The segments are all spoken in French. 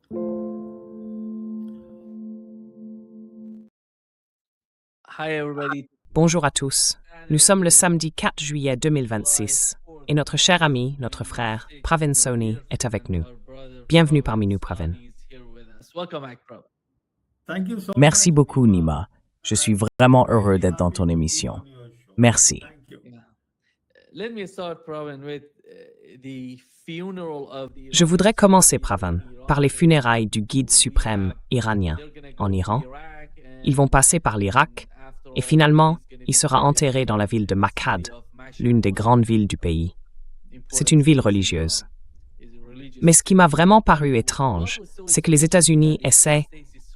Hi everybody. Bonjour à tous. Nous sommes le samedi 4 juillet 2026 et notre cher ami, notre frère, Pravin Soni est avec nous. Bienvenue parmi nous, Pravin. Welcome back, Prav. Merci beaucoup, Nima. Je suis vraiment heureux d'être dans ton émission. Merci. Yeah. Let me start, Pravin, with the funeral of the Je voudrais commencer, Pravin, par les funérailles du guide suprême iranien en Iran. Ils vont passer par l'Irak et finalement, il sera enterré dans la ville de Mashhad, l'une des grandes villes du pays. C'est une ville religieuse. Mais ce qui m'a vraiment paru étrange, c'est que les États-Unis essaient,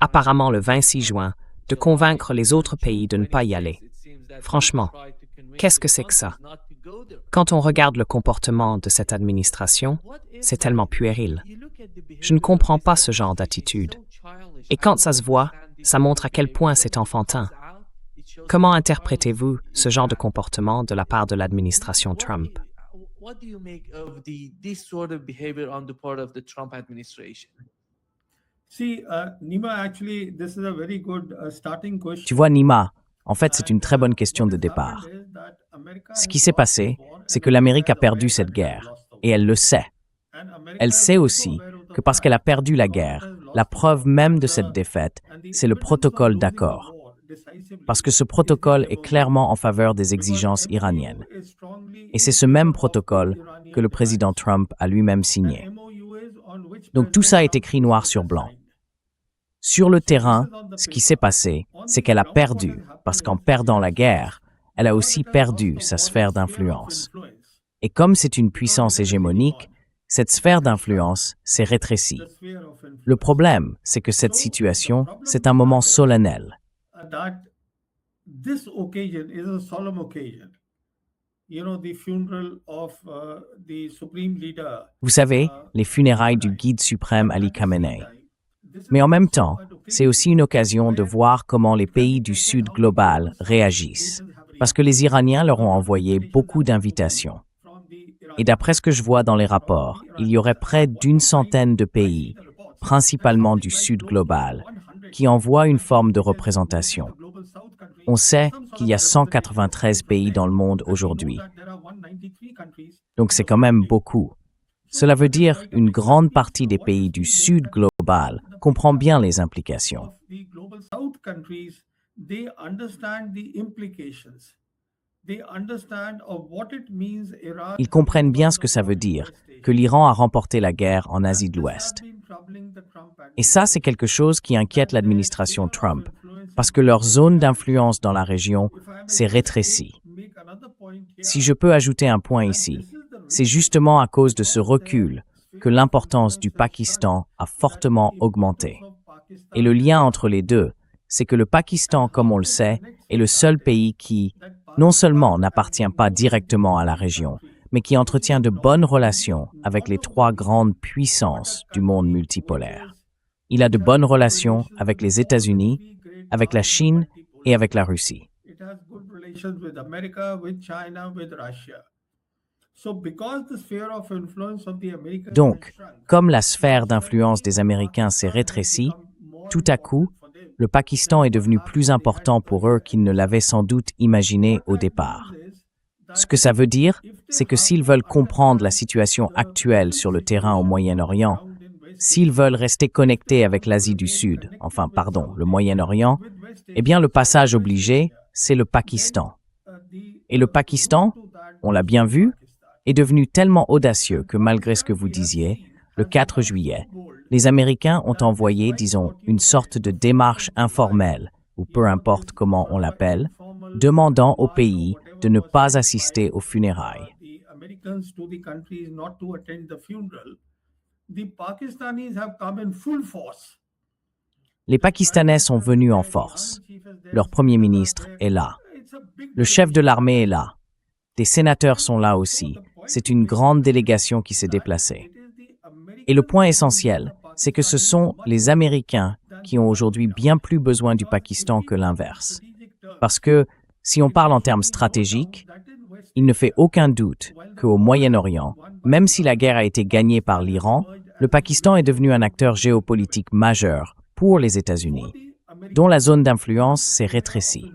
apparemment le 26 juin, de convaincre les autres pays de ne pas y aller. Franchement, qu'est-ce que c'est que ça? Quand on regarde le comportement de cette administration, c'est tellement puéril. Je ne comprends pas ce genre d'attitude. Et quand ça se voit, ça montre à quel point c'est enfantin. Comment interprétez-vous ce genre de comportement de la part de l'administration Trump? What do you make of this sort of behavior on the part of the Trump administration? Nima, actually, this is a very good starting question. Tu vois, Nima, en fait, c'est une très bonne question de départ. Ce qui s'est passé, c'est que l'Amérique a perdu cette guerre, et elle le sait. Elle sait aussi que parce qu'elle a perdu la guerre, la preuve même de cette défaite, c'est le protocole d'accord. Parce que ce protocole est clairement en faveur des exigences iraniennes. Et c'est ce même protocole que le président Trump a lui-même signé. Donc tout ça est écrit noir sur blanc. Sur le terrain, ce qui s'est passé, c'est qu'elle a perdu, parce qu'en perdant la guerre, elle a aussi perdu sa sphère d'influence. Et comme c'est une puissance hégémonique, cette sphère d'influence s'est rétrécie. Le problème, c'est que cette situation, c'est un moment solennel. That this occasion is a solemn occasion. The funeral of the supreme leader. Vous savez, les funérailles du guide suprême Ali Khamenei. Mais en même temps, c'est aussi une occasion de voir comment les pays du Sud global réagissent, parce que les Iraniens leur ont envoyé beaucoup d'invitations. Et d'après ce que je vois dans les rapports, il y aurait près d'100 de pays, principalement du Sud global, qui envoient une forme de représentation. On sait qu'il y a 193 pays dans le monde aujourd'hui. Donc c'est quand même beaucoup. Cela veut dire qu'une grande partie des pays du Sud global comprend bien les implications. Ils comprennent bien ce que ça veut dire, que l'Iran a remporté la guerre en Asie de l'Ouest. Et ça, c'est quelque chose qui inquiète l'administration Trump, parce que leur zone d'influence dans la région s'est rétrécie. Si je peux ajouter un point ici, c'est justement à cause de ce recul que l'importance du Pakistan a fortement augmenté. Et le lien entre les deux, c'est que le Pakistan, comme on le sait, est le seul pays qui, non seulement n'appartient pas directement à la région, mais qui entretient de bonnes relations avec les trois grandes puissances du monde multipolaire. Il a de bonnes relations avec les États-Unis, avec la Chine et avec la Russie. Donc, comme la sphère d'influence des Américains s'est rétrécie, tout à coup, le Pakistan est devenu plus important pour eux qu'ils ne l'avaient sans doute imaginé au départ. Ce que ça veut dire, c'est que s'ils veulent comprendre la situation actuelle sur le terrain au Moyen-Orient, s'ils veulent rester connectés avec l'Asie du Sud, le Moyen-Orient, eh bien le passage obligé, c'est le Pakistan. Et le Pakistan, on l'a bien vu, est devenu tellement audacieux que malgré ce que vous disiez, le 4 juillet, les Américains ont envoyé, disons, une sorte de démarche informelle, ou peu importe comment on l'appelle, demandant au pays de ne pas assister aux funérailles. Les Pakistanais sont venus en force. Leur premier ministre est là. Le chef de l'armée est là. Des sénateurs sont là aussi. C'est une grande délégation qui s'est déplacée. Et le point essentiel, c'est que ce sont les Américains qui ont aujourd'hui bien plus besoin du Pakistan que l'inverse. Parce que, si on parle en termes stratégiques, il ne fait aucun doute qu'au Moyen-Orient, même si la guerre a été gagnée par l'Iran, le Pakistan est devenu un acteur géopolitique majeur pour les États-Unis, dont la zone d'influence s'est rétrécie.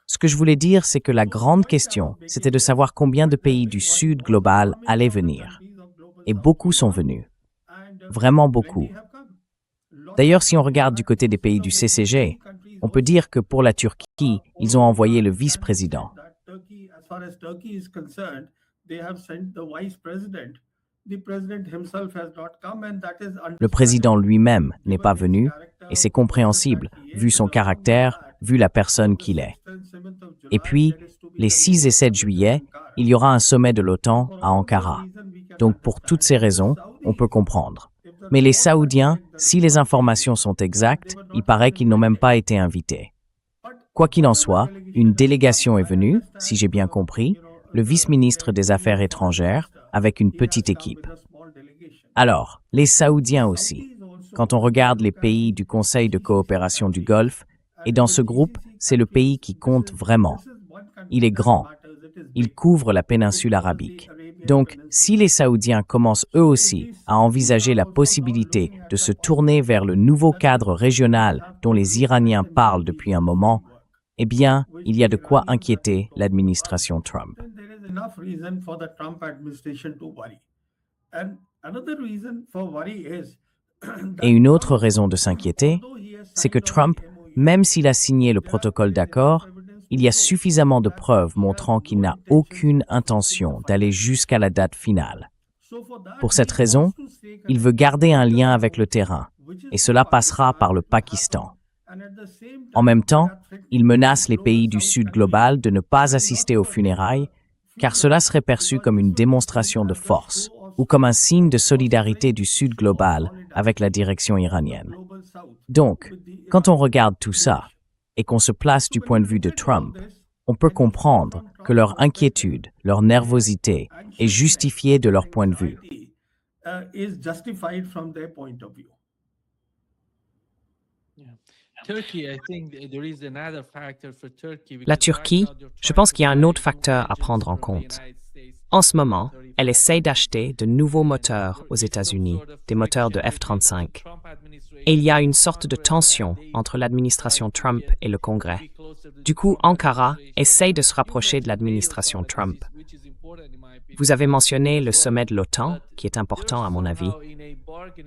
Ce que je voulais dire, c'est que la grande question, c'était de savoir combien de pays du Sud global allaient venir. Et beaucoup sont venus. Vraiment beaucoup. D'ailleurs, si on regarde du côté des pays du CCG, on peut dire que pour la Turquie, ils ont envoyé le vice-président. Le président lui-même n'est pas venu, et c'est compréhensible, vu son caractère, vu la personne qu'il est. Et puis, les 6 et 7 juillet, il y aura un sommet de l'OTAN à Ankara. Donc pour toutes ces raisons, on peut comprendre. Mais les Saoudiens, si les informations sont exactes, il paraît qu'ils n'ont même pas été invités. Quoi qu'il en soit, une délégation est venue, si j'ai bien compris, le vice-ministre des Affaires étrangères, avec une petite équipe. Alors, les Saoudiens aussi. Quand on regarde les pays du Conseil de coopération du Golfe, et dans ce groupe, c'est le pays qui compte vraiment. Il est grand. Il couvre la péninsule arabique. Donc, si les Saoudiens commencent eux aussi à envisager la possibilité de se tourner vers le nouveau cadre régional dont les Iraniens parlent depuis un moment, eh bien, il y a de quoi inquiéter l'administration Trump. Et une autre raison de s'inquiéter, c'est que Trump, même s'il a signé le protocole d'accord, il y a suffisamment de preuves montrant qu'il n'a aucune intention d'aller jusqu'à la date finale. Pour cette raison, il veut garder un lien avec le terrain, et cela passera par le Pakistan. En même temps, il menace les pays du Sud global de ne pas assister aux funérailles, car cela serait perçu comme une démonstration de force ou comme un signe de solidarité du Sud global avec la direction iranienne. Donc, quand on regarde tout ça, et qu'on se place du point de vue de Trump, on peut comprendre que leur inquiétude, leur nervosité est justifiée de leur point de vue. La Turquie, je pense qu'il y a un autre facteur à prendre en compte. En ce moment, elle essaie d'acheter de nouveaux moteurs aux États-Unis, des moteurs de F-35. Et il y a une sorte de tension entre l'administration Trump et le Congrès. Du coup, Ankara essaie de se rapprocher de l'administration Trump. Vous avez mentionné le sommet de l'OTAN, qui est important à mon avis,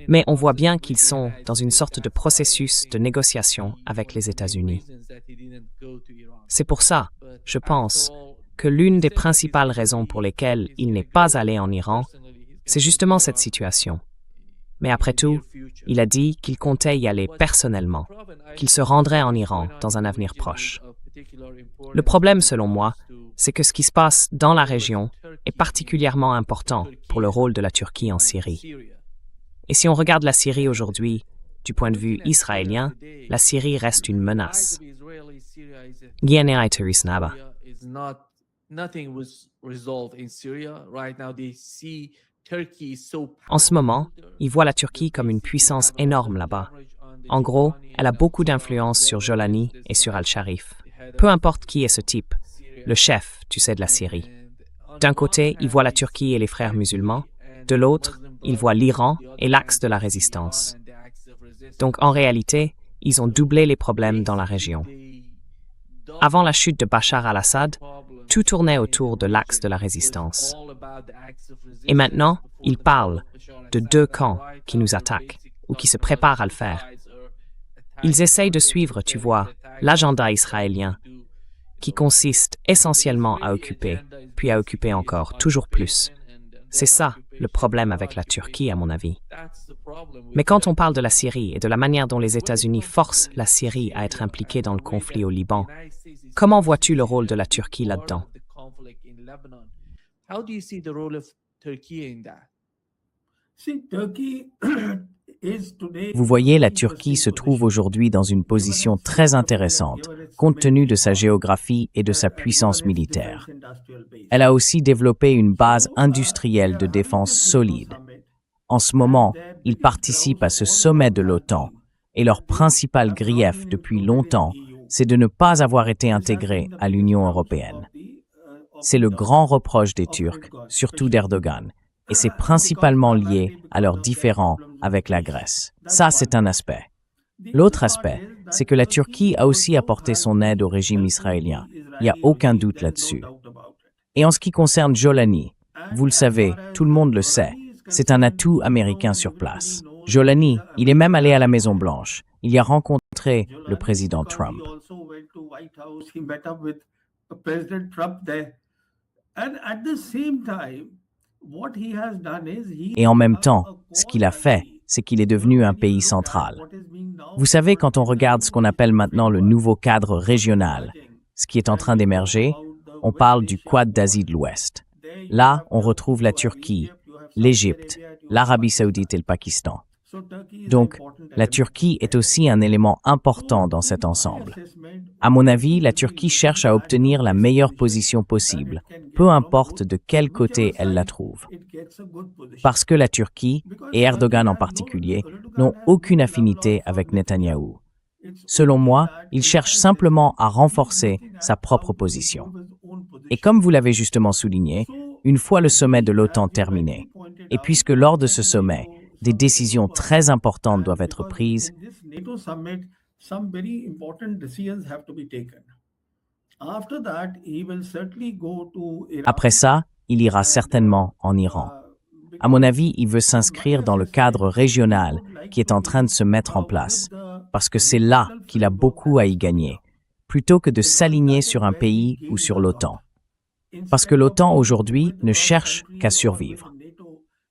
mais on voit bien qu'ils sont dans une sorte de processus de négociation avec les États-Unis. C'est pour ça, je pense, que l'une des principales raisons pour lesquelles il n'est pas allé en Iran, c'est justement cette situation. Mais après tout, il a dit qu'il comptait y aller personnellement, qu'il se rendrait en Iran dans un avenir proche. Le problème, selon moi, c'est que ce qui se passe dans la région est particulièrement important pour le rôle de la Turquie en Syrie. Et si on regarde la Syrie aujourd'hui, du point de vue israélien, la Syrie reste une menace. En ce moment, ils voient la Turquie comme une puissance énorme là-bas. En gros, elle a beaucoup d'influence sur Jolani et sur Al-Sharif. Peu importe qui est ce type, le chef, tu sais, de la Syrie. D'un côté, ils voient la Turquie et les frères musulmans. De l'autre, ils voient l'Iran et l'axe de la résistance. Donc en réalité, ils ont doublé les problèmes dans la région. Avant la chute de Bachar al-Assad, tout tournait autour de l'axe de la résistance. Et maintenant, ils parlent de 2 camps qui nous attaquent ou qui se préparent à le faire. Ils essayent de suivre, tu vois, l'agenda israélien, qui consiste essentiellement à occuper, puis à occuper encore, toujours plus. C'est ça, le problème avec la Turquie, à mon avis. Mais quand on parle de la Syrie et de la manière dont les États-Unis forcent la Syrie à être impliquée dans le conflit au Liban, comment vois-tu le rôle de la Turquie là-dedans? Vous voyez, la Turquie se trouve aujourd'hui dans une position très intéressante, compte tenu de sa géographie et de sa puissance militaire. Elle a aussi développé une base industrielle de défense solide. En ce moment, ils participent à ce sommet de l'OTAN, et leur principal grief depuis longtemps, c'est de ne pas avoir été intégrés à l'Union européenne. C'est le grand reproche des Turcs, surtout d'Erdogan, et c'est principalement lié à leurs différends avec la Grèce. Ça, c'est un aspect. L'autre aspect, c'est que la Turquie a aussi apporté son aide au régime israélien. Il n'y a aucun doute là-dessus. Et en ce qui concerne Jolani, vous le savez, tout le monde le sait, c'est un atout américain sur place. Jolani, il est même allé à la Maison-Blanche. Il y a rencontré le président Trump. Et en même temps, ce qu'il a fait, c'est qu'il est devenu un pays central. Vous savez, quand on regarde ce qu'on appelle maintenant le nouveau cadre régional, ce qui est en train d'émerger, on parle du Quad d'Asie de l'Ouest. Là, on retrouve la Turquie, l'Égypte, l'Arabie saoudite et le Pakistan. Donc, la Turquie est aussi un élément important dans cet ensemble. À mon avis, la Turquie cherche à obtenir la meilleure position possible, peu importe de quel côté elle la trouve. Parce que la Turquie, et Erdogan en particulier, n'ont aucune affinité avec Netanyahou. Selon moi, il cherche simplement à renforcer sa propre position. Et comme vous l'avez justement souligné, une fois le sommet de l'OTAN terminé, et puisque lors de ce sommet, des décisions très importantes doivent être prises, après ça, il ira certainement en Iran. À mon avis, il veut s'inscrire dans le cadre régional qui est en train de se mettre en place, parce que c'est là qu'il a beaucoup à y gagner, plutôt que de s'aligner sur un pays ou sur l'OTAN. Parce que l'OTAN aujourd'hui ne cherche qu'à survivre.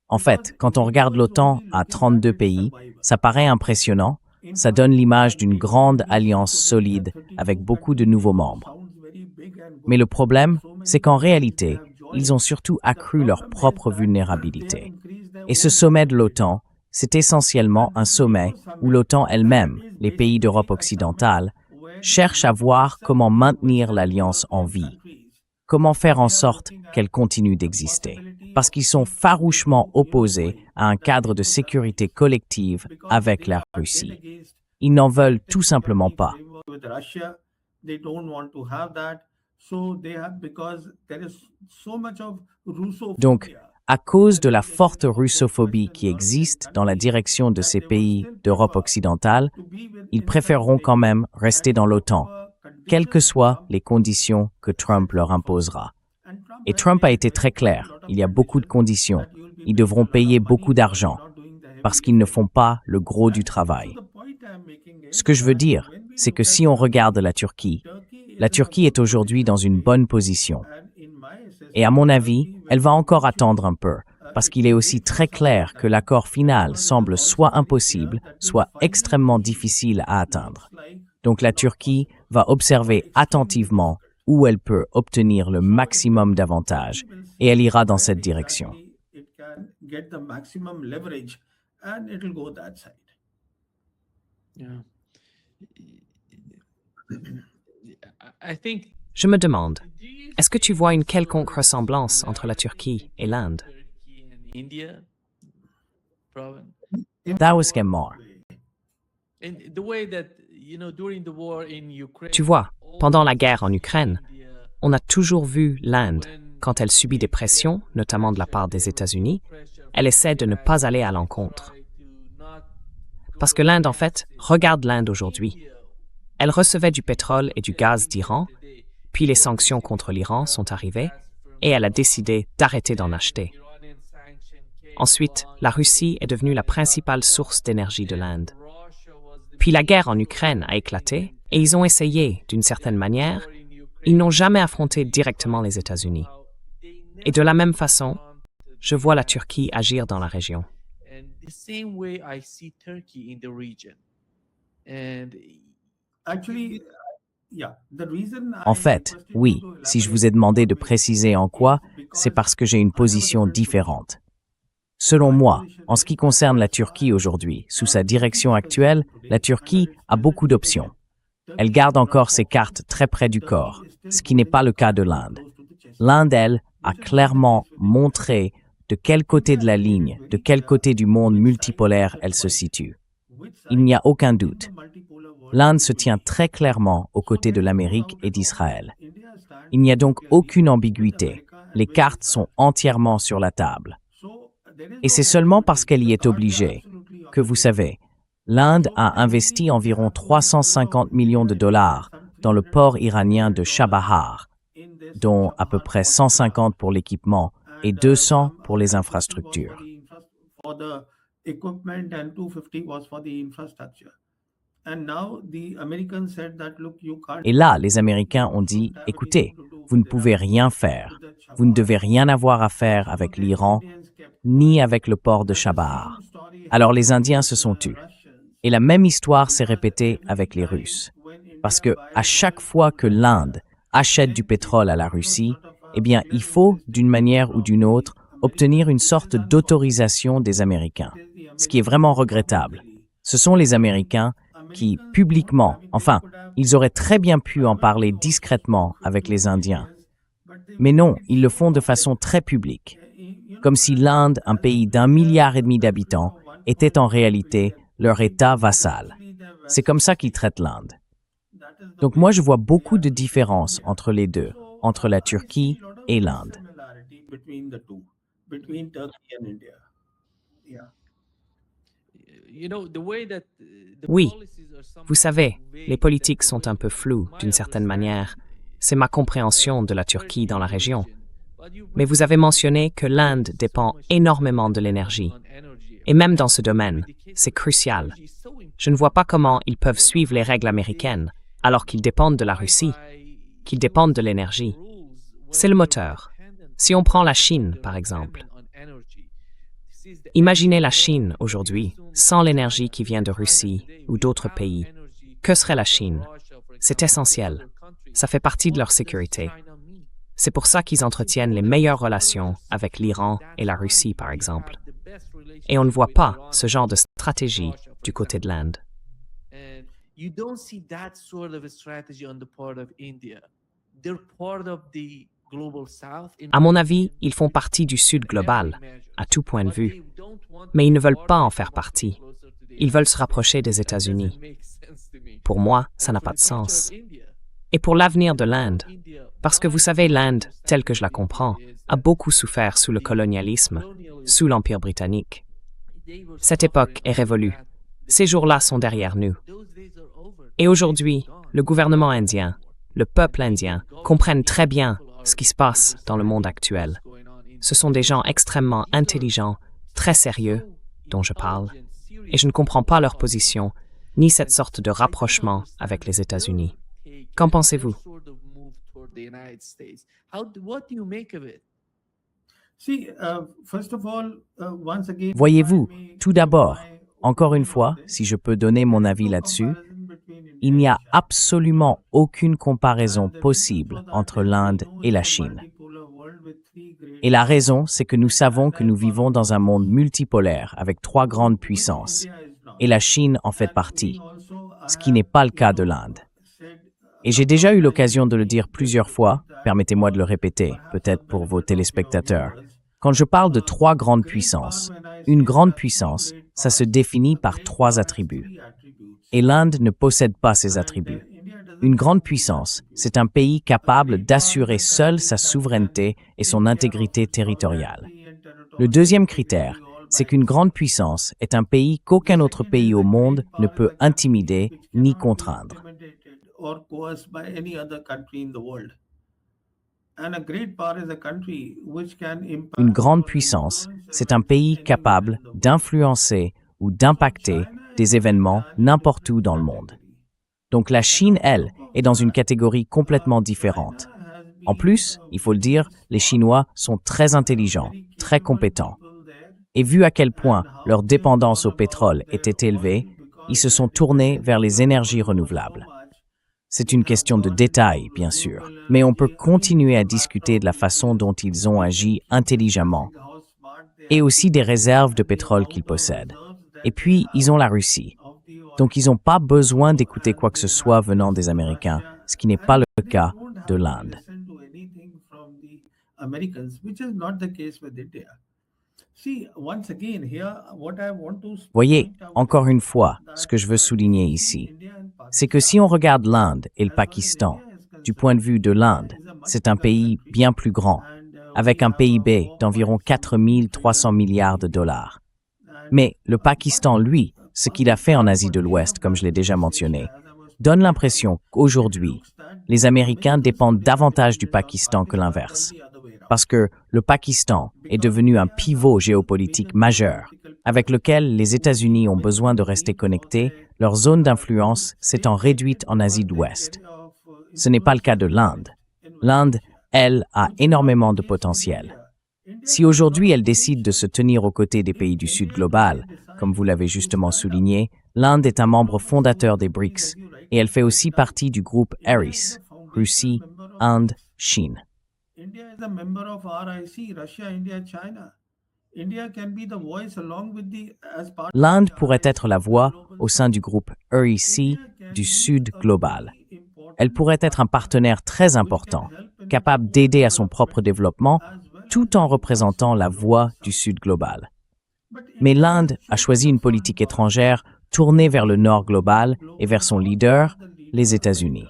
En fait, quand on regarde l'OTAN à 32 pays, ça paraît impressionnant, ça donne l'image d'une grande alliance solide avec beaucoup de nouveaux membres. Mais le problème, c'est qu'en réalité, ils ont surtout accru leur propre vulnérabilité. Et ce sommet de l'OTAN, c'est essentiellement un sommet où l'OTAN elle-même, les pays d'Europe occidentale, cherche à voir comment maintenir l'alliance en vie, comment faire en sorte qu'elle continue d'exister, parce qu'ils sont farouchement opposés à un cadre de sécurité collective avec la Russie. Ils n'en veulent tout simplement pas. Donc, à cause de la forte russophobie qui existe dans la direction de ces pays d'Europe occidentale, ils préféreront quand même rester dans l'OTAN, quelles que soient les conditions que Trump leur imposera. Et Trump a été très clair, il y a beaucoup de conditions, ils devront payer beaucoup d'argent, parce qu'ils ne font pas le gros du travail. Ce que je veux dire, c'est que si on regarde la Turquie est aujourd'hui dans une bonne position. Et à mon avis, elle va encore attendre un peu, parce qu'il est aussi très clair que l'accord final semble soit impossible, soit extrêmement difficile à atteindre. Donc la Turquie va observer attentivement où elle peut obtenir le maximum d'avantages, et elle ira dans cette direction. Je me demande, est-ce que tu vois une quelconque ressemblance entre la Turquie et l'Inde? That was more. Tu vois, pendant la guerre en Ukraine, on a toujours vu l'Inde, quand elle subit des pressions, notamment de la part des États-Unis, elle essaie de ne pas aller à l'encontre. Parce que l'Inde, en fait, regarde l'Inde aujourd'hui. Elle recevait du pétrole et du gaz d'Iran, puis les sanctions contre l'Iran sont arrivées, et elle a décidé d'arrêter d'en acheter. Ensuite, la Russie est devenue la principale source d'énergie de l'Inde. Puis la guerre en Ukraine a éclaté, et ils ont essayé, d'une certaine manière, ils n'ont jamais affronté directement les États-Unis. Et de la même façon, je vois la Turquie agir dans la région. En fait, oui, si je vous ai demandé de préciser en quoi, c'est parce que j'ai une position différente. Selon moi, en ce qui concerne la Turquie aujourd'hui, sous sa direction actuelle, la Turquie a beaucoup d'options. Elle garde encore ses cartes très près du corps, ce qui n'est pas le cas de l'Inde. L'Inde, elle, a clairement montré de quel côté de la ligne, de quel côté du monde multipolaire elle se situe. Il n'y a aucun doute. L'Inde se tient très clairement aux côtés de l'Amérique et d'Israël. Il n'y a donc aucune ambiguïté. Les cartes sont entièrement sur la table. Et c'est seulement parce qu'elle y est obligée que, vous savez, l'Inde a investi environ 350 millions de dollars dans le port iranien de Chabahar, dont à peu près 150 pour l'équipement et 200 pour les infrastructures. Et là, les Américains ont dit, écoutez, vous ne pouvez rien faire. Vous ne devez rien avoir à faire avec l'Iran, ni avec le port de Chabahar. Alors les Indiens se sont tus. Et la même histoire s'est répétée avec les Russes. Parce que à chaque fois que l'Inde achète du pétrole à la Russie, eh bien, il faut, d'une manière ou d'une autre, obtenir une sorte d'autorisation des Américains. Ce qui est vraiment regrettable. Ce sont les Américains qui, publiquement, enfin, ils auraient très bien pu en parler discrètement avec les Indiens. Mais non, ils le font de façon très publique. Comme si l'Inde, un pays d'1,5 milliard d'habitants, était en réalité leur État vassal. C'est comme ça qu'ils traitent l'Inde. Donc moi, je vois beaucoup de différences entre les deux, entre la Turquie et l'Inde. Oui, vous savez, les politiques sont un peu floues d'une certaine manière. C'est ma compréhension de la Turquie dans la région. Mais vous avez mentionné que l'Inde dépend énormément de l'énergie. Et même dans ce domaine, c'est crucial. Je ne vois pas comment ils peuvent suivre les règles américaines alors qu'ils dépendent de la Russie, qu'ils dépendent de l'énergie. C'est le moteur. Si on prend la Chine, par exemple. Imaginez la Chine aujourd'hui, sans l'énergie qui vient de Russie ou d'autres pays. Que serait la Chine? C'est essentiel. Ça fait partie de leur sécurité. C'est pour ça qu'ils entretiennent les meilleures relations avec l'Iran et la Russie, par exemple. Et on ne voit pas ce genre de stratégie du côté de l'Inde. You don't see that sort of a strategy on the part of India. They're part of the global south. À mon avis, ils font partie du Sud global, à tout point de vue. Mais ils ne veulent pas en faire partie. Ils veulent se rapprocher des États-Unis. Pour moi, ça n'a pas de sens. Et pour l'avenir de l'Inde, parce que vous savez, l'Inde, telle que je la comprends, a beaucoup souffert sous le colonialisme, sous l'Empire britannique. Cette époque est révolue. Ces jours-là sont derrière nous. Et aujourd'hui, le gouvernement indien, le peuple indien, comprennent très bien ce qui se passe dans le monde actuel. Ce sont des gens extrêmement intelligents, très sérieux, dont je parle, et je ne comprends pas leur position, ni cette sorte de rapprochement avec les États-Unis. Qu'en pensez-vous? Voyez-vous, tout d'abord, encore une fois, si je peux donner mon avis là-dessus, il n'y a absolument aucune comparaison possible entre l'Inde et la Chine. Et la raison, c'est que nous savons que nous vivons dans un monde multipolaire avec 3 grandes puissances, et la Chine en fait partie, ce qui n'est pas le cas de l'Inde. Et j'ai déjà eu l'occasion de le dire plusieurs fois, permettez-moi de le répéter, peut-être pour vos téléspectateurs. Quand je parle de 3 grandes puissances, une grande puissance, ça se définit par 3 attributs. Et l'Inde ne possède pas ces attributs. Une grande puissance, c'est un pays capable d'assurer seul sa souveraineté et son intégrité territoriale. Le deuxième critère, c'est qu'une grande puissance est un pays qu'aucun autre pays au monde ne peut intimider ni contraindre. Une grande puissance, c'est un pays capable d'influencer ou d'impacter des événements n'importe où dans le monde. Donc la Chine, elle, est dans une catégorie complètement différente. En plus, il faut le dire, les Chinois sont très intelligents, très compétents. Et vu à quel point leur dépendance au pétrole était élevée, ils se sont tournés vers les énergies renouvelables. C'est une question de détail, bien sûr, mais on peut continuer à discuter de la façon dont ils ont agi intelligemment, et aussi des réserves de pétrole qu'ils possèdent. Et puis, ils ont la Russie. Donc, ils n'ont pas besoin d'écouter quoi que ce soit venant des Américains, ce qui n'est pas le cas de l'Inde. Voyez, encore une fois, ce que je veux souligner ici, c'est que si on regarde l'Inde et le Pakistan, du point de vue de l'Inde, c'est un pays bien plus grand. avec un PIB d'environ 4 300 milliards de dollars. Mais le Pakistan, lui, ce qu'il a fait en Asie de l'Ouest, comme je l'ai déjà mentionné, donne l'impression qu'aujourd'hui, les Américains dépendent davantage du Pakistan que l'inverse. Parce que le Pakistan est devenu un pivot géopolitique majeur, avec lequel les États-Unis ont besoin de rester connectés, leur zone d'influence s'étant réduite en Asie de l'Ouest. Ce n'est pas le cas de l'Inde. L'Inde, elle, a énormément de potentiel. Si aujourd'hui elle décide de se tenir aux côtés des pays du Sud global, comme vous l'avez justement souligné, l'Inde est un membre fondateur des BRICS et elle fait aussi partie du groupe ARIS, Russie, Inde, Chine. India is a member of RIC, Russia, India, China. India can be the voice along with as part L'Inde pourrait être la voix au sein du groupe RIC du Sud global. Elle pourrait être un partenaire très important, capable d'aider à son propre développement, tout en représentant la voix du Sud global. Mais l'Inde a choisi une politique étrangère tournée vers le Nord global et vers son leader, les États-Unis.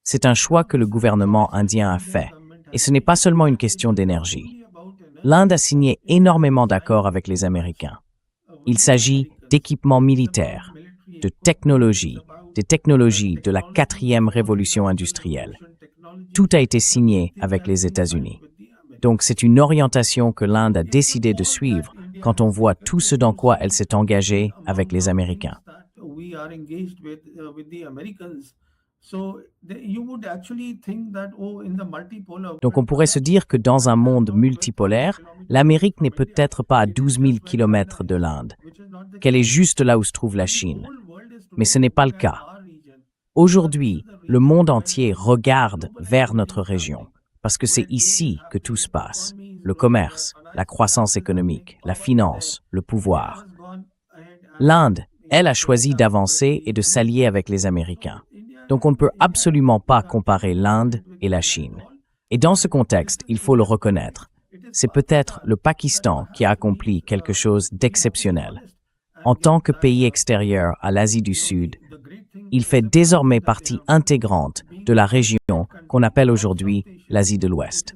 C'est un choix que le gouvernement indien a fait, et ce n'est pas seulement une question d'énergie. L'Inde a signé énormément d'accords avec les Américains. Il s'agit d'équipements militaires, de technologies, des technologies de la 4e révolution industrielle. Tout a été signé avec les États-Unis. Donc c'est une orientation que l'Inde a décidé de suivre quand on voit tout ce dans quoi elle s'est engagée avec les Américains. Donc on pourrait se dire que dans un monde multipolaire, l'Amérique n'est peut-être pas à 12 000 kilomètres de l'Inde, qu'elle est juste là où se trouve la Chine. Mais ce n'est pas le cas. Aujourd'hui, le monde entier regarde vers notre région, parce que c'est ici que tout se passe. Le commerce, la croissance économique, la finance, le pouvoir. L'Inde, elle, a choisi d'avancer et de s'allier avec les Américains. Donc on ne peut absolument pas comparer l'Inde et la Chine. Et dans ce contexte, il faut le reconnaître. C'est peut-être le Pakistan qui a accompli quelque chose d'exceptionnel. En tant que pays extérieur à l'Asie du Sud, il fait désormais partie intégrante de la région qu'on appelle aujourd'hui l'Asie de l'Ouest.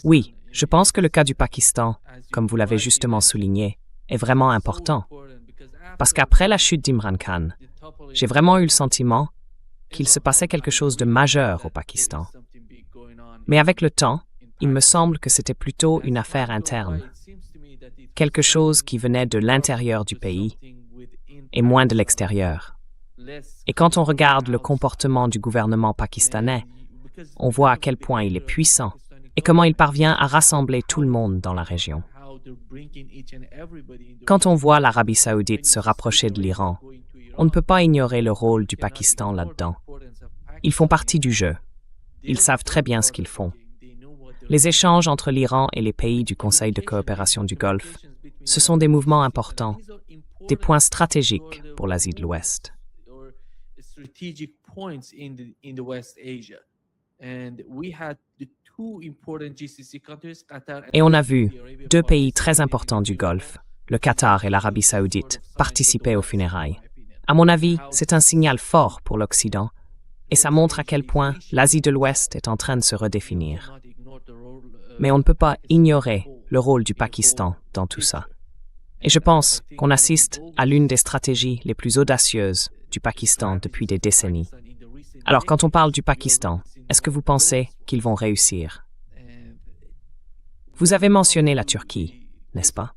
Oui, je pense que le cas du Pakistan, comme vous l'avez justement souligné, est vraiment important. Parce qu'après la chute d'Imran Khan, j'ai vraiment eu le sentiment qu'il se passait quelque chose de majeur au Pakistan. Mais avec le temps, il me semble que c'était plutôt une affaire interne, quelque chose qui venait de l'intérieur du pays et moins de l'extérieur. Et quand on regarde le comportement du gouvernement pakistanais, on voit à quel point il est puissant et comment il parvient à rassembler tout le monde dans la région. Quand on voit l'Arabie saoudite se rapprocher de l'Iran, on ne peut pas ignorer le rôle du Pakistan là-dedans. Ils font partie du jeu. Ils savent très bien ce qu'ils font. Les échanges entre l'Iran et les pays du Conseil de coopération du Golfe, ce sont des mouvements importants, des points stratégiques pour l'Asie de l'Ouest. Et on a vu 2 pays très importants du Golfe, le Qatar et l'Arabie saoudite, participer aux funérailles. À mon avis, c'est un signal fort pour l'Occident, et ça montre à quel point l'Asie de l'Ouest est en train de se redéfinir. Mais on ne peut pas ignorer le rôle du Pakistan dans tout ça. Et je pense qu'on assiste à l'une des stratégies les plus audacieuses du Pakistan depuis des décennies. Alors, quand on parle du Pakistan, est-ce que vous pensez qu'ils vont réussir? Vous avez mentionné la Turquie, n'est-ce pas?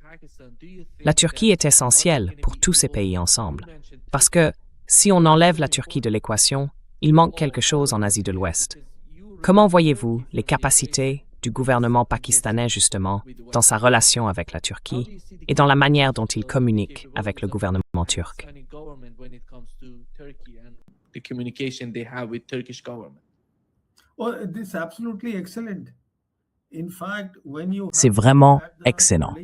La Turquie est essentielle pour tous ces pays ensemble, parce que si on enlève la Turquie de l'équation, il manque quelque chose en Asie de l'Ouest. Comment voyez-vous les capacités du gouvernement pakistanais, justement, dans sa relation avec la Turquie et dans la manière dont il communique avec le gouvernement turc? C'est vraiment excellent.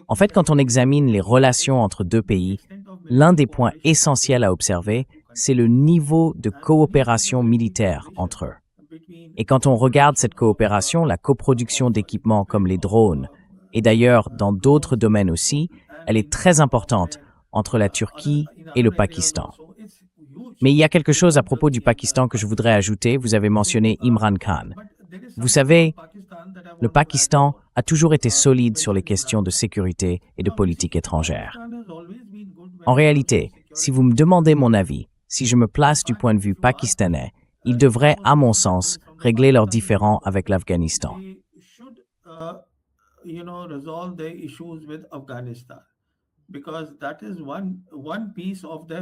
En fait, quand on examine les relations entre 2 pays, l'un des points essentiels à observer, c'est le niveau de coopération militaire entre eux. Et quand on regarde cette coopération, la coproduction d'équipements comme les drones, et d'ailleurs dans d'autres domaines aussi, elle est très importante entre la Turquie et le Pakistan. Mais il y a quelque chose à propos du Pakistan que je voudrais ajouter. Vous avez mentionné Imran Khan. Vous savez, le Pakistan a toujours été solide sur les questions de sécurité et de politique étrangère. En réalité, si vous me demandez mon avis, si je me place du point de vue pakistanais, ils devraient, à mon sens, régler leurs différends avec l'Afghanistan.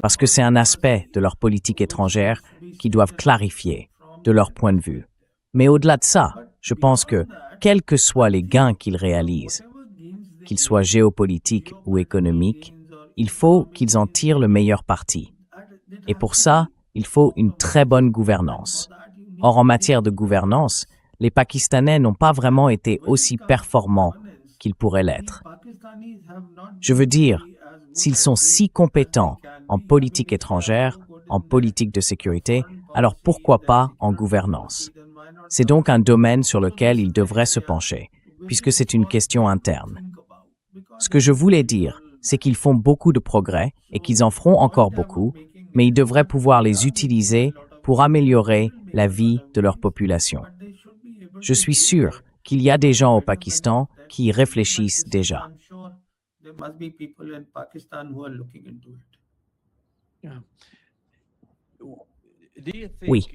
Parce que c'est un aspect de leur politique étrangère qu'ils doivent clarifier, de leur point de vue. Mais au-delà de ça, je pense que, quels que soient les gains qu'ils réalisent, qu'ils soient géopolitiques ou économiques, il faut qu'ils en tirent le meilleur parti. Et pour ça, il faut une très bonne gouvernance. Or, en matière de gouvernance, les Pakistanais n'ont pas vraiment été aussi performants qu'ils pourraient l'être. Je veux dire, s'ils sont si compétents en politique étrangère, en politique de sécurité, alors pourquoi pas en gouvernance? C'est donc un domaine sur lequel ils devraient se pencher, puisque c'est une question interne. Ce que je voulais dire, c'est qu'ils font beaucoup de progrès et qu'ils en feront encore beaucoup, mais ils devraient pouvoir les utiliser pour améliorer la vie de leur population. Je suis sûr qu'il y a des gens au Pakistan qui y réfléchissent déjà. Oui.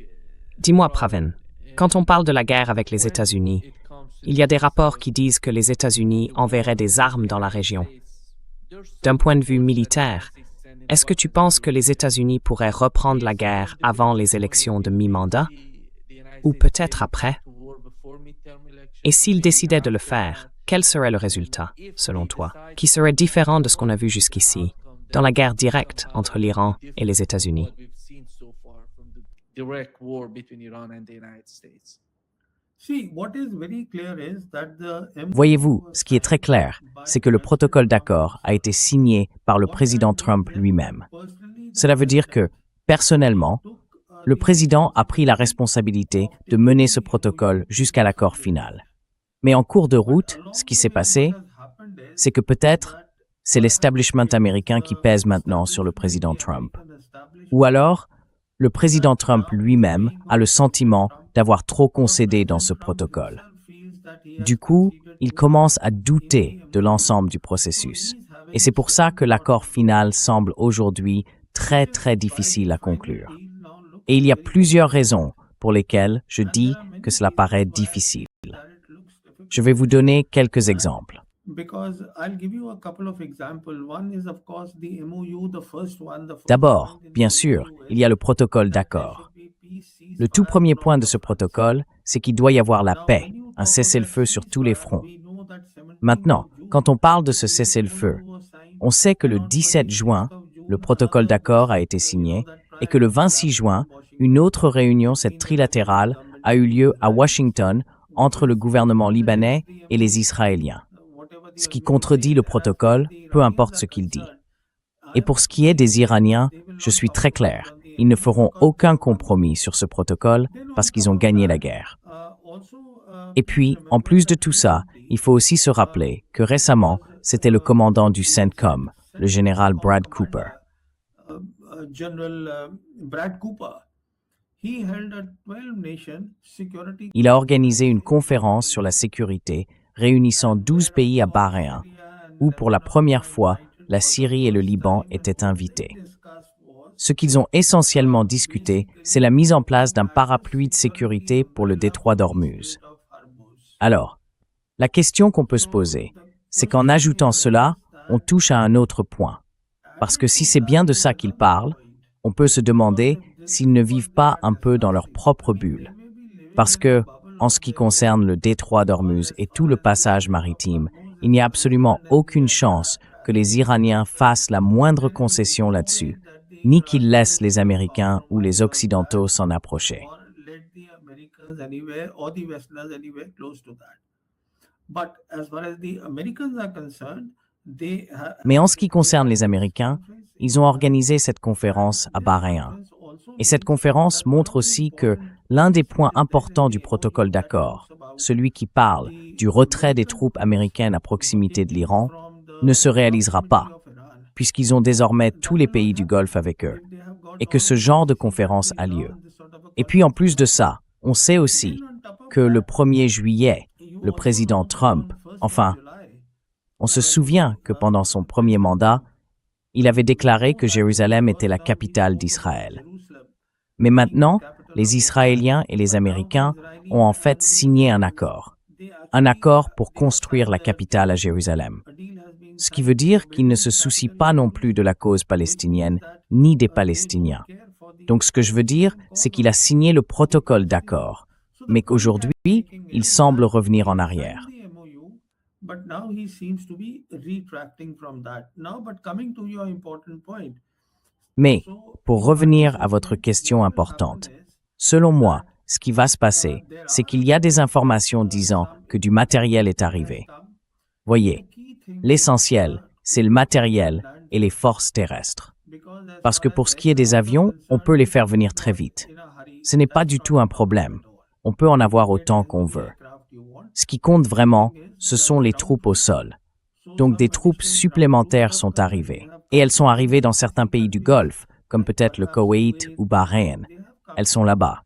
Dis-moi, Pravin, quand on parle de la guerre avec les États-Unis, il y a des rapports qui disent que les États-Unis enverraient des armes dans la région. D'un point de vue militaire, est-ce que tu penses que les États-Unis pourraient reprendre la guerre avant les élections de mi-mandat? Ou peut-être après? Et s'ils décidaient de le faire, quel serait le résultat, selon toi, qui serait différent de ce qu'on a vu jusqu'ici, dans la guerre directe entre l'Iran et les États-Unis? Voyez-vous, ce qui est très clair, c'est que le protocole d'accord a été signé par le président Trump lui-même. Cela veut dire que, personnellement, le président a pris la responsabilité de mener ce protocole jusqu'à l'accord final. Mais en cours de route, ce qui s'est passé, c'est que peut-être c'est l'establishment américain qui pèse maintenant sur le président Trump. Ou alors, le président Trump lui-même a le sentiment d'avoir trop concédé dans ce protocole. Du coup, il commence à douter de l'ensemble du processus. Et c'est pour ça que l'accord final semble aujourd'hui très très difficile à conclure. Et il y a plusieurs raisons pour lesquelles je dis que cela paraît difficile. Je vais vous donner quelques exemples. D'abord, bien sûr, il y a le protocole d'accord. Le tout premier point de ce protocole, c'est qu'il doit y avoir la paix, un cessez-le-feu sur tous les fronts. Maintenant, quand on parle de ce cessez-le-feu, on sait que le 17 juin, le protocole d'accord a été signé et que le 26 juin, une autre réunion, cette trilatérale, a eu lieu à Washington entre le gouvernement libanais et les Israéliens. Ce qui contredit le protocole, peu importe ce qu'il dit. Et pour ce qui est des Iraniens, je suis très clair, ils ne feront aucun compromis sur ce protocole parce qu'ils ont gagné la guerre. Et puis, en plus de tout ça, il faut aussi se rappeler que récemment, c'était le commandant du CENTCOM, le général Brad Cooper. Il a organisé une conférence sur la sécurité réunissant 12 pays à Bahreïn, où pour la première fois, la Syrie et le Liban étaient invités. Ce qu'ils ont essentiellement discuté, c'est la mise en place d'un parapluie de sécurité pour le détroit d'Ormuz. Alors, la question qu'on peut se poser, c'est qu'en ajoutant cela, on touche à un autre point. Parce que si c'est bien de ça qu'ils parlent, on peut se demander s'ils ne vivent pas un peu dans leur propre bulle. Parce que, en ce qui concerne le détroit d'Ormuz et tout le passage maritime, il n'y a absolument aucune chance que les Iraniens fassent la moindre concession là-dessus, ni qu'ils laissent les Américains ou les Occidentaux s'en approcher. Mais en ce qui concerne les Américains, ils ont organisé cette conférence à Bahreïn. Et cette conférence montre aussi que l'un des points importants du protocole d'accord, celui qui parle du retrait des troupes américaines à proximité de l'Iran, ne se réalisera pas. puisqu'ils ont désormais tous les pays du Golfe avec eux, et que ce genre de conférence a lieu. Et puis en plus de ça, on sait aussi que le 1er juillet, le président Trump, enfin, on se souvient que pendant son premier mandat, il avait déclaré que Jérusalem était la capitale d'Israël. Mais maintenant, les Israéliens et les Américains ont en fait signé un accord pour construire la capitale à Jérusalem. Ce qui veut dire qu'ils ne se soucient pas non plus de la cause palestinienne, ni des Palestiniens. Donc ce que je veux dire, c'est qu'il a signé le protocole d'accord, mais qu'aujourd'hui, il semble revenir en arrière. But now he seems to be retracting from that. Now, but coming to your important point. Mais, pour revenir à votre question importante, selon moi, ce qui va se passer, c'est qu'il y a des informations disant que du matériel est arrivé. Voyez, l'essentiel, c'est le matériel et les forces terrestres. Parce que pour ce qui est des avions, on peut les faire venir très vite. Ce n'est pas du tout un problème. On peut en avoir autant qu'on veut. Ce qui compte vraiment, ce sont les troupes au sol. Donc des troupes supplémentaires sont arrivées. Et elles sont arrivées dans certains pays du Golfe, comme peut-être le Koweït ou Bahreïn. Elles sont là-bas.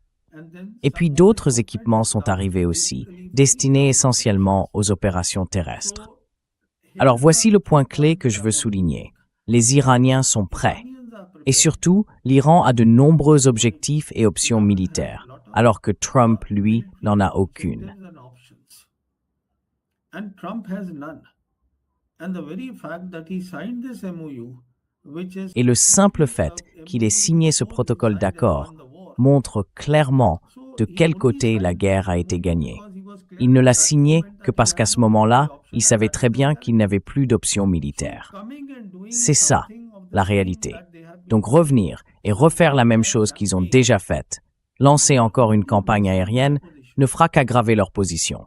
Et puis d'autres équipements sont arrivés aussi, destinés essentiellement aux opérations terrestres. Alors voici le point clé que je veux souligner. Les Iraniens sont prêts. Et surtout, l'Iran a de nombreux objectifs et options militaires, alors que Trump, lui, n'en a aucune. And Trump has none. And the very fact that he signed this MOU, which is Et le simple fait qu'il ait signé ce protocole d'accord montre clairement de quel côté la guerre a été gagnée. Il ne l'a signé que parce qu'à ce moment-là, il savait très bien qu'il n'avait plus d'option militaire. C'est ça, la réalité. Donc revenir et refaire la même chose qu'ils ont déjà faite, lancer encore une campagne aérienne, ne fera qu'aggraver leur position.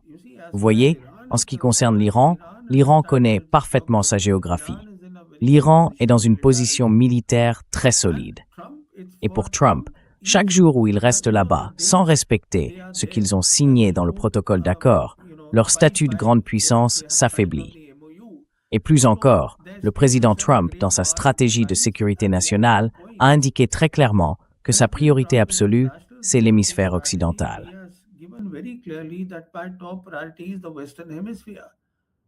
Vous voyez, en ce qui concerne l'Iran, l'Iran connaît parfaitement sa géographie. L'Iran est dans une position militaire très solide. Et pour Trump, chaque jour où il reste là-bas, sans respecter ce qu'ils ont signé dans le protocole d'accord, leur statut de grande puissance s'affaiblit. Et plus encore, le président Trump, dans sa stratégie de sécurité nationale, a indiqué très clairement que sa priorité absolue, c'est l'hémisphère occidental. very clearly that my top priority is the Western Hemisphere.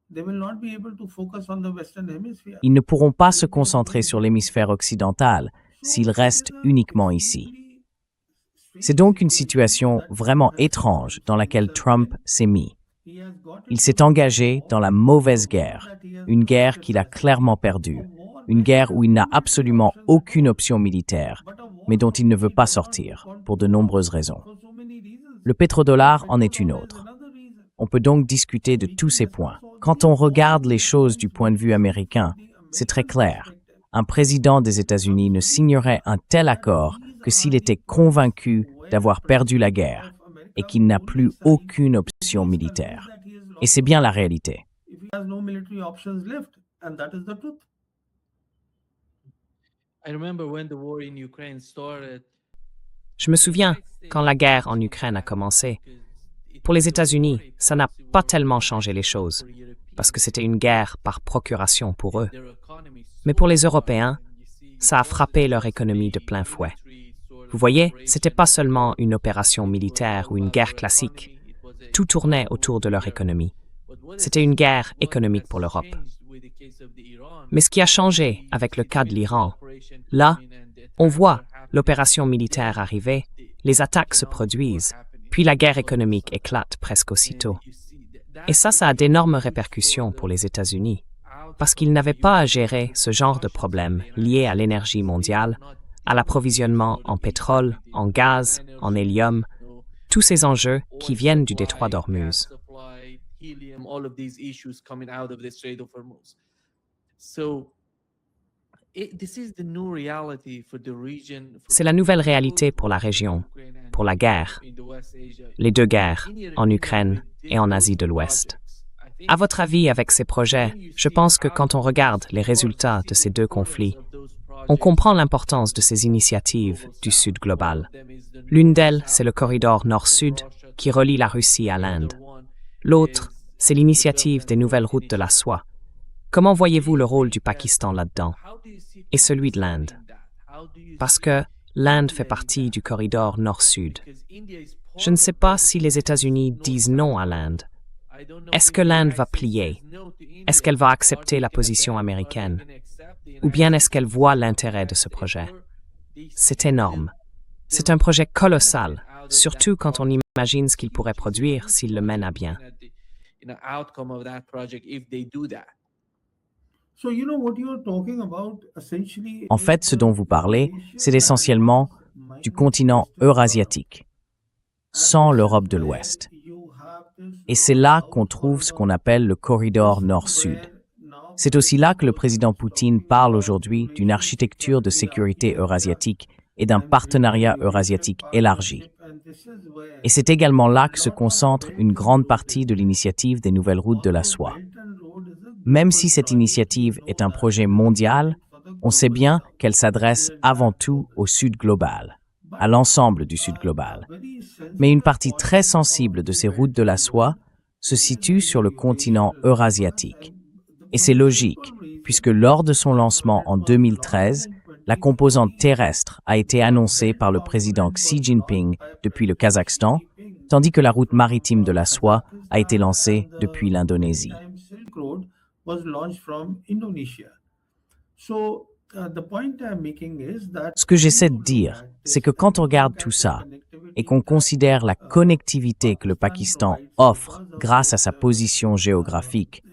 They will not be able to focus on the Western Hemisphere. Ils ne pourront pas se concentrer sur l'hémisphère occidental s'ils restent uniquement ici. C'est donc une situation vraiment étrange dans laquelle Trump s'est mis. Il s'est engagé dans la mauvaise guerre, une guerre qu'il a clairement perdue, une guerre où il n'a absolument aucune option militaire, mais dont il ne veut pas sortir, pour de nombreuses raisons. Le pétrodollar en est une autre. On peut donc discuter de tous ces points. Quand on regarde les choses du point de vue américain, c'est très clair. Un président des États-Unis ne signerait un tel accord que s'il était convaincu d'avoir perdu la guerre et qu'il n'a plus aucune option militaire. Et c'est bien la réalité. Je me souviens quand la guerre en Ukraine a commencé. Pour les États-Unis, ça n'a pas tellement changé les choses, parce que c'était une guerre par procuration pour eux. Mais pour les Européens, ça a frappé leur économie de plein fouet. Vous voyez, c'était pas seulement une opération militaire ou une guerre classique. Tout tournait autour de leur économie. C'était une guerre économique pour l'Europe. Mais ce qui a changé avec le cas de l'Iran, là, on voit l'opération militaire arriver, les attaques se produisent, puis la guerre économique éclate presque aussitôt. Et ça a d'énormes répercussions pour les États-Unis, parce qu'ils n'avaient pas à gérer ce genre de problèmes liés à l'énergie mondiale, à l'approvisionnement en pétrole, en gaz, en hélium, tous ces enjeux qui viennent du détroit d'Ormuz. C'est la nouvelle réalité pour la région, pour la guerre, les deux guerres, en Ukraine et en Asie de l'Ouest. À votre avis, avec ces projets, je pense que quand on regarde les résultats de ces deux conflits, on comprend l'importance de ces initiatives du Sud global. L'une d'elles, c'est le corridor Nord-Sud qui relie la Russie à l'Inde. L'autre, c'est l'initiative des nouvelles routes de la soie, Comment voyez-vous le rôle du Pakistan là-dedans et celui de l'Inde? Parce que l'Inde fait partie du corridor nord-sud. Je ne sais pas si les États-Unis disent non à l'Inde. Est-ce que l'Inde va plier? Est-ce qu'elle va accepter la position américaine? Ou bien est-ce qu'elle voit l'intérêt de ce projet? C'est énorme. C'est un projet colossal, surtout quand on imagine ce qu'il pourrait produire s'il le mène à bien. En fait, ce dont vous parlez, c'est essentiellement du continent eurasiatique, sans l'Europe de l'Ouest. Et c'est là qu'on trouve ce qu'on appelle le corridor nord-sud. C'est aussi là que le président Poutine parle aujourd'hui d'une architecture de sécurité eurasiatique et d'un partenariat eurasiatique élargi. Et c'est également là que se concentre une grande partie de l'initiative des nouvelles routes de la soie. Même si cette initiative est un projet mondial, on sait bien qu'elle s'adresse avant tout au Sud global, à l'ensemble du Sud global. Mais une partie très sensible de ces routes de la soie se situe sur le continent eurasiatique. Et c'est logique, puisque lors de son lancement en 2013, la composante terrestre a été annoncée par le président Xi Jinping depuis le Kazakhstan, tandis que la route maritime de la soie a été lancée depuis l'Indonésie. Ce que j'essaie de dire, c'est que quand on regarde tout ça et qu'on considère la connectivité que le Pakistan offre grâce à sa position géographique,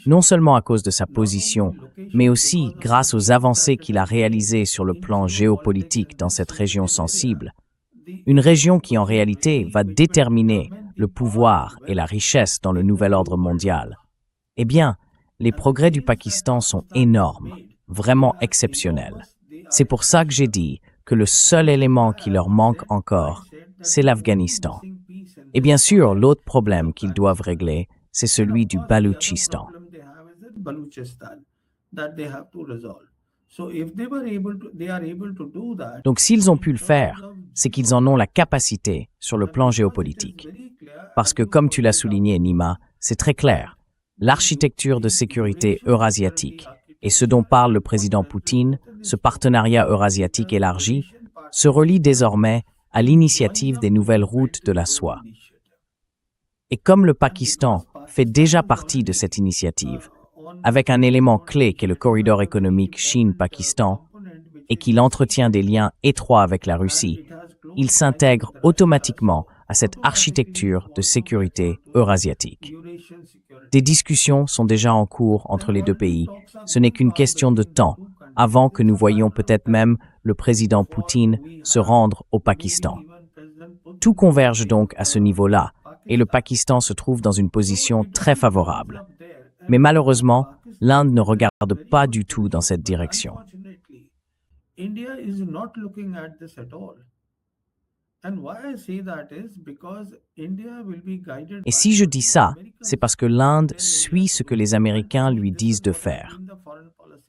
non seulement à cause de sa position, mais aussi grâce aux avancées qu'il a réalisées sur le plan géopolitique dans cette région sensible, une région qui en réalité va déterminer le pouvoir et la richesse dans le nouvel ordre mondial. Eh bien, les progrès du Pakistan sont énormes, vraiment exceptionnels. C'est pour ça que j'ai dit que le seul élément qui leur manque encore, c'est l'Afghanistan. Et bien sûr, l'autre problème qu'ils doivent régler, c'est celui du Baloutchistan. Donc s'ils ont pu le faire, c'est qu'ils en ont la capacité sur le plan géopolitique. Parce que comme tu l'as souligné, Nima, c'est très clair. L'architecture de sécurité eurasiatique et ce dont parle le président Poutine, ce partenariat eurasiatique élargi, se relie désormais à l'initiative des nouvelles routes de la soie. Et comme le Pakistan fait déjà partie de cette initiative, avec un élément clé qui est le corridor économique Chine-Pakistan, et qu'il entretient des liens étroits avec la Russie, il s'intègre automatiquement à cette architecture de sécurité eurasiatique. Des discussions sont déjà en cours entre les deux pays. Ce n'est qu'une question de temps avant que nous voyions peut-être même le président Poutine se rendre au Pakistan. Tout converge donc à ce niveau-là, et le Pakistan se trouve dans une position très favorable. Mais malheureusement, l'Inde ne regarde pas du tout dans cette direction. Et si je dis ça, c'est parce que l'Inde suit ce que les Américains lui disent de faire.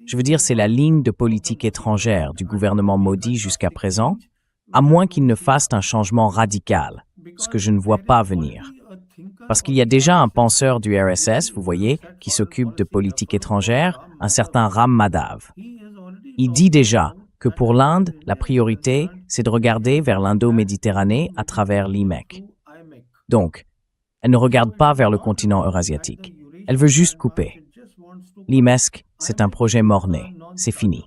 Je veux dire, c'est la ligne de politique étrangère du gouvernement Modi jusqu'à présent, à moins qu'il ne fasse un changement radical, ce que je ne vois pas venir. Parce qu'il y a déjà un penseur du RSS, vous voyez, qui s'occupe de politique étrangère, un certain Ram Madhav. Il dit déjà que pour l'Inde, la priorité, c'est de regarder vers l'Indo-Méditerranée à travers l'IMEC. Donc, elle ne regarde pas vers le continent eurasiatique. Elle veut juste couper. L'IMEC, c'est un projet mort-né. C'est fini.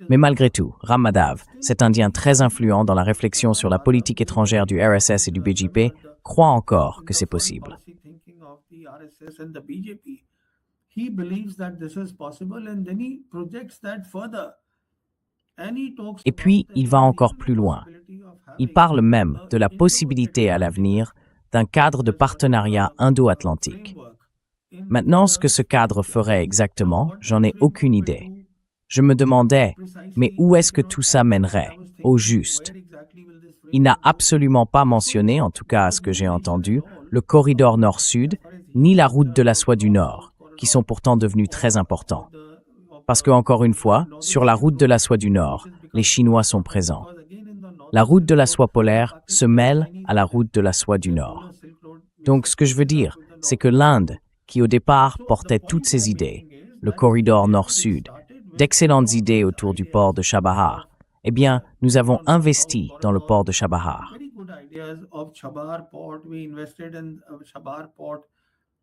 Mais malgré tout, Ram Madhav, cet Indien très influent dans la réflexion sur la politique étrangère du RSS et du BJP, croit encore que c'est possible. Et puis, il va encore plus loin. Il parle même de la possibilité à l'avenir d'un cadre de partenariat indo-atlantique. Maintenant, ce que ce cadre ferait exactement, j'en ai aucune idée. Je me demandais, mais où est-ce que tout ça mènerait, au juste? Il n'a absolument pas mentionné, en tout cas à ce que j'ai entendu, le corridor nord-sud, ni la route de la soie du Nord, qui sont pourtant devenus très importants. Parce que, encore une fois, sur la route de la soie du Nord, les Chinois sont présents. La route de la soie polaire se mêle à la route de la soie du Nord. Donc, ce que je veux dire, c'est que l'Inde, qui au départ portait toutes ces idées, le corridor nord-sud, d'excellentes idées autour du port de Chabahar. Eh bien, nous avons investi dans le port de Chabahar. Very good ideas of Chabahar port. We invested in Chabahar port,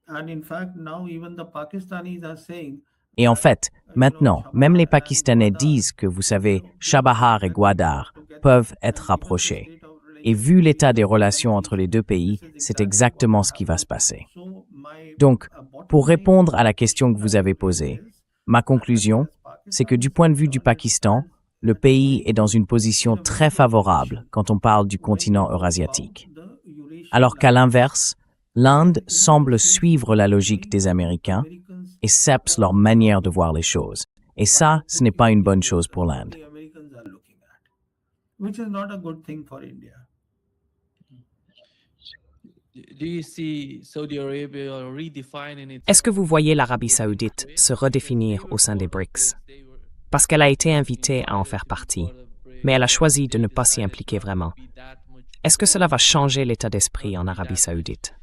and in fact, now even the Pakistanis are saying. Et en fait, maintenant, même les Pakistanais disent que, vous savez, Chabahar et Gwadar peuvent être rapprochés. Et vu l'état des relations entre les deux pays, c'est exactement ce qui va se passer. Donc, pour répondre à la question que vous avez posée, ma conclusion, c'est que du point de vue du Pakistan, le pays est dans une position très favorable quand on parle du continent eurasiatique. Alors qu'à l'inverse, l'Inde semble suivre la logique des Américains et accepte leur manière de voir les choses. Et ça, ce n'est pas une bonne chose pour l'Inde. Which is not a good thing for India. Est-ce que vous voyez l'Arabie saoudite se redéfinir au sein des BRICS? Parce qu'elle a été invitée à en faire partie, mais elle a choisi de ne pas s'y impliquer vraiment. Est-ce que cela va changer l'état d'esprit en Arabie saoudite?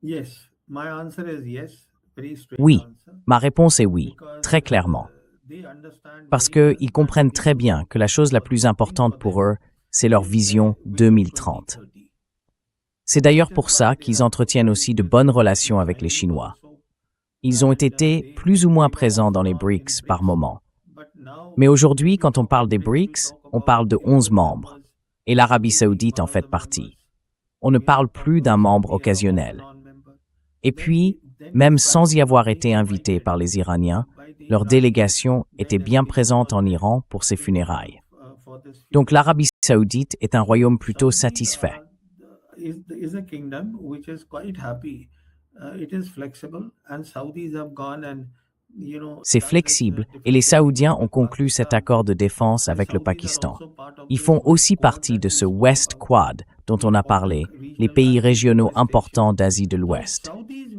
Yes, my answer is yes. Very straight Oui, answer. ma réponse est oui, très clairement. They understand Parce qu'ils comprennent très bien que la chose la plus importante pour eux, c'est leur vision 2030. C'est d'ailleurs pour ça qu'ils entretiennent aussi de bonnes relations avec les Chinois. Ils ont été plus ou moins présents dans les BRICS par moment. Mais aujourd'hui, quand on parle des BRICS, on parle de 11 membres, et l'Arabie saoudite en fait partie. On ne parle plus d'un membre occasionnel. Et puis, même sans y avoir été invités par les Iraniens, leur délégation était bien présente en Iran pour ces funérailles. Donc l'Arabie saoudite est un royaume plutôt satisfait. is a kingdom which is quite happy. It is flexible, and Saudis have gone and C'est flexible et les Saoudiens ont conclu cet accord de défense avec le Pakistan. Ils font aussi partie de ce West Quad dont on a parlé, les pays régionaux importants d'Asie de l'Ouest.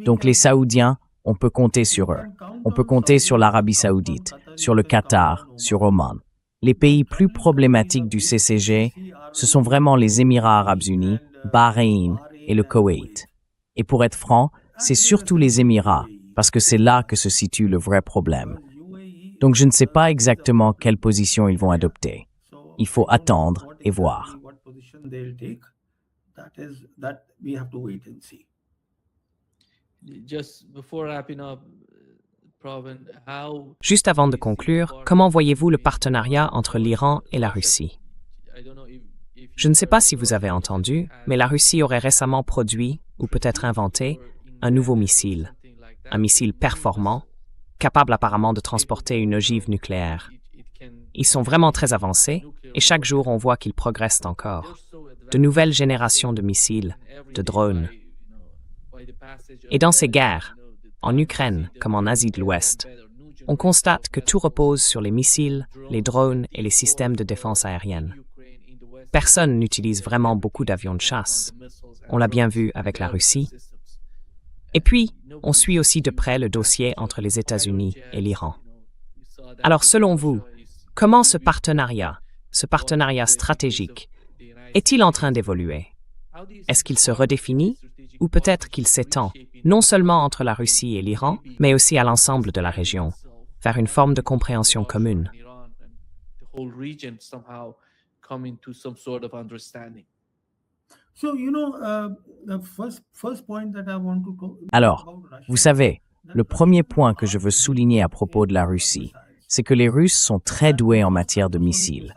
Donc les Saoudiens, on peut compter sur eux. On peut compter sur l'Arabie saoudite, sur le Qatar, sur Oman. Les pays plus problématiques du CCG, ce sont vraiment les Émirats arabes unis, Bahreïn et le Koweït. Et pour être franc, c'est surtout les Émirats, parce que c'est là que se situe le vrai problème. Donc je ne sais pas exactement quelle position ils vont adopter. Il faut attendre et voir. what position they'll take. That we have to wait and see. Just before wrapping up, Pravin, how Juste avant de conclure, comment voyez-vous le partenariat entre l'Iran et la Russie? I don't know if Je ne sais pas si vous avez entendu, mais la Russie aurait récemment produit, ou peut-être inventé, un nouveau missile. Un missile performant, capable apparemment de transporter une ogive nucléaire. Ils sont vraiment très avancés, et chaque jour on voit qu'ils progressent encore. De nouvelles générations de missiles, de drones. Et dans ces guerres, en Ukraine comme en Asie de l'Ouest, on constate que tout repose sur les missiles, les drones et les systèmes de défense aérienne. Personne n'utilise vraiment beaucoup d'avions de chasse. On l'a bien vu avec la Russie. Et puis, on suit aussi de près le dossier entre les États-Unis et l'Iran. Alors, selon vous, comment ce partenariat stratégique, est-il en train d'évoluer? Est-ce qu'il se redéfinit ou peut-être qu'il s'étend, non seulement entre la Russie et l'Iran, mais aussi à l'ensemble de la région, vers une forme de compréhension commune? the whole region somehow come into some sort of understanding? So the first point that I want to talk Alors, about Russia. vous savez, le premier point que je veux souligner à propos de la Russie, c'est que les Russes sont très doués en matière de missiles.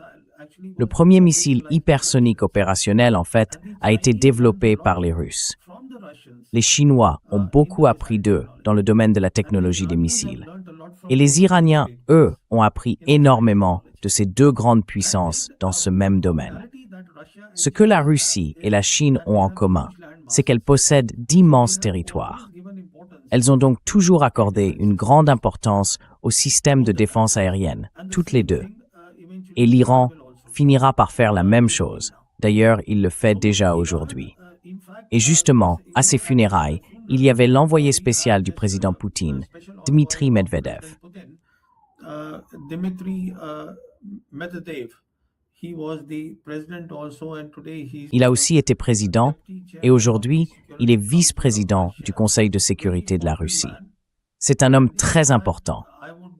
Le premier missile hypersonique opérationnel, en fait, a été développé par les Russes. Les Chinois ont beaucoup appris d'eux dans le domaine de la technologie des missiles. Et les Iraniens, eux, ont appris énormément de ces deux grandes puissances dans ce même domaine. Ce que la Russie et la Chine ont en commun, c'est qu'elles possèdent d'immenses territoires. Elles ont donc toujours accordé une grande importance au système de défense aérienne, toutes les deux. Et l'Iran finira par faire la même chose. D'ailleurs, il le fait déjà aujourd'hui. Et justement, à ces funérailles, il y avait l'envoyé spécial du président Poutine, Dmitry Medvedev. Dmitry Medvedev, he was the president also, and today he's Il a aussi été président et aujourd'hui, il est vice-président du Conseil de sécurité de la Russie. C'est un homme très important.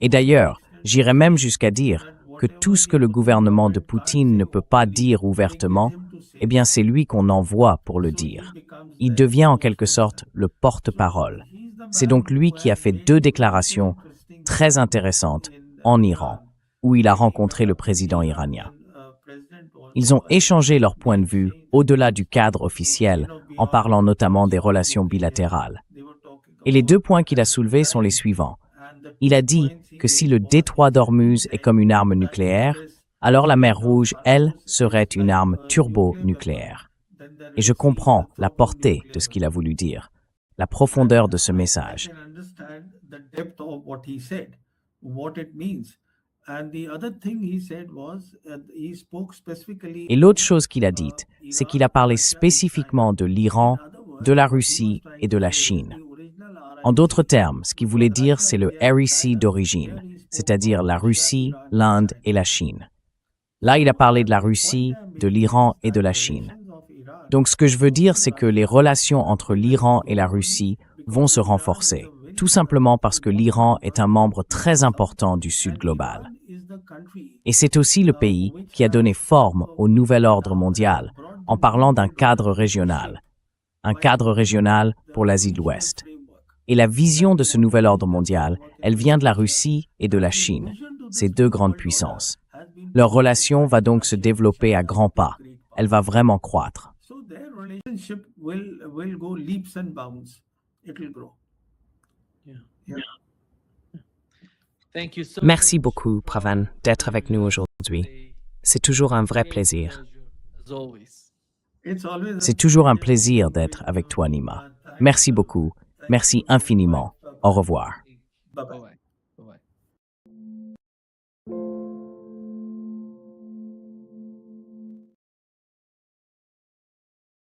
Et d'ailleurs, j'irais même jusqu'à dire que tout ce que le gouvernement de Poutine ne peut pas dire ouvertement, eh bien c'est lui qu'on envoie pour le dire. Il devient en quelque sorte le porte-parole. C'est donc lui qui a fait 2 déclarations très intéressantes en Iran, où il a rencontré le président iranien. Ils ont échangé leurs points de vue au-delà du cadre officiel, en parlant notamment des relations bilatérales. Et les 2 points qu'il a soulevés sont les suivants. Il a dit que si le détroit d'Ormuz est comme une arme nucléaire, alors la mer Rouge, elle, serait une arme turbonucléaire. Et je comprends la portée de ce qu'il a voulu dire, la profondeur de ce message. Et l'autre chose qu'il a dite, c'est qu'il a parlé spécifiquement de l'Iran, de la Russie et de la Chine. En d'autres termes, ce qu'il voulait dire, c'est le REC d'origine, c'est-à-dire la Russie, l'Inde et la Chine. Là, il a parlé de la Russie, de l'Iran et de la Chine. Donc, ce que je veux dire, c'est que les relations entre l'Iran et la Russie vont se renforcer, tout simplement parce que l'Iran est un membre très important du Sud global. Et c'est aussi le pays qui a donné forme au nouvel ordre mondial en parlant d'un cadre régional pour l'Asie de l'Ouest. Et la vision de ce nouvel ordre mondial, elle vient de la Russie et de la Chine, ces 2 grandes puissances. Leur relation va donc se développer à grands pas. Elle va vraiment croître. Merci beaucoup, Pravan, d'être avec nous aujourd'hui. C'est toujours un vrai plaisir. C'est toujours un plaisir d'être avec toi, Nima. Merci beaucoup. Merci infiniment. Au revoir. Bye-bye. Bye-bye.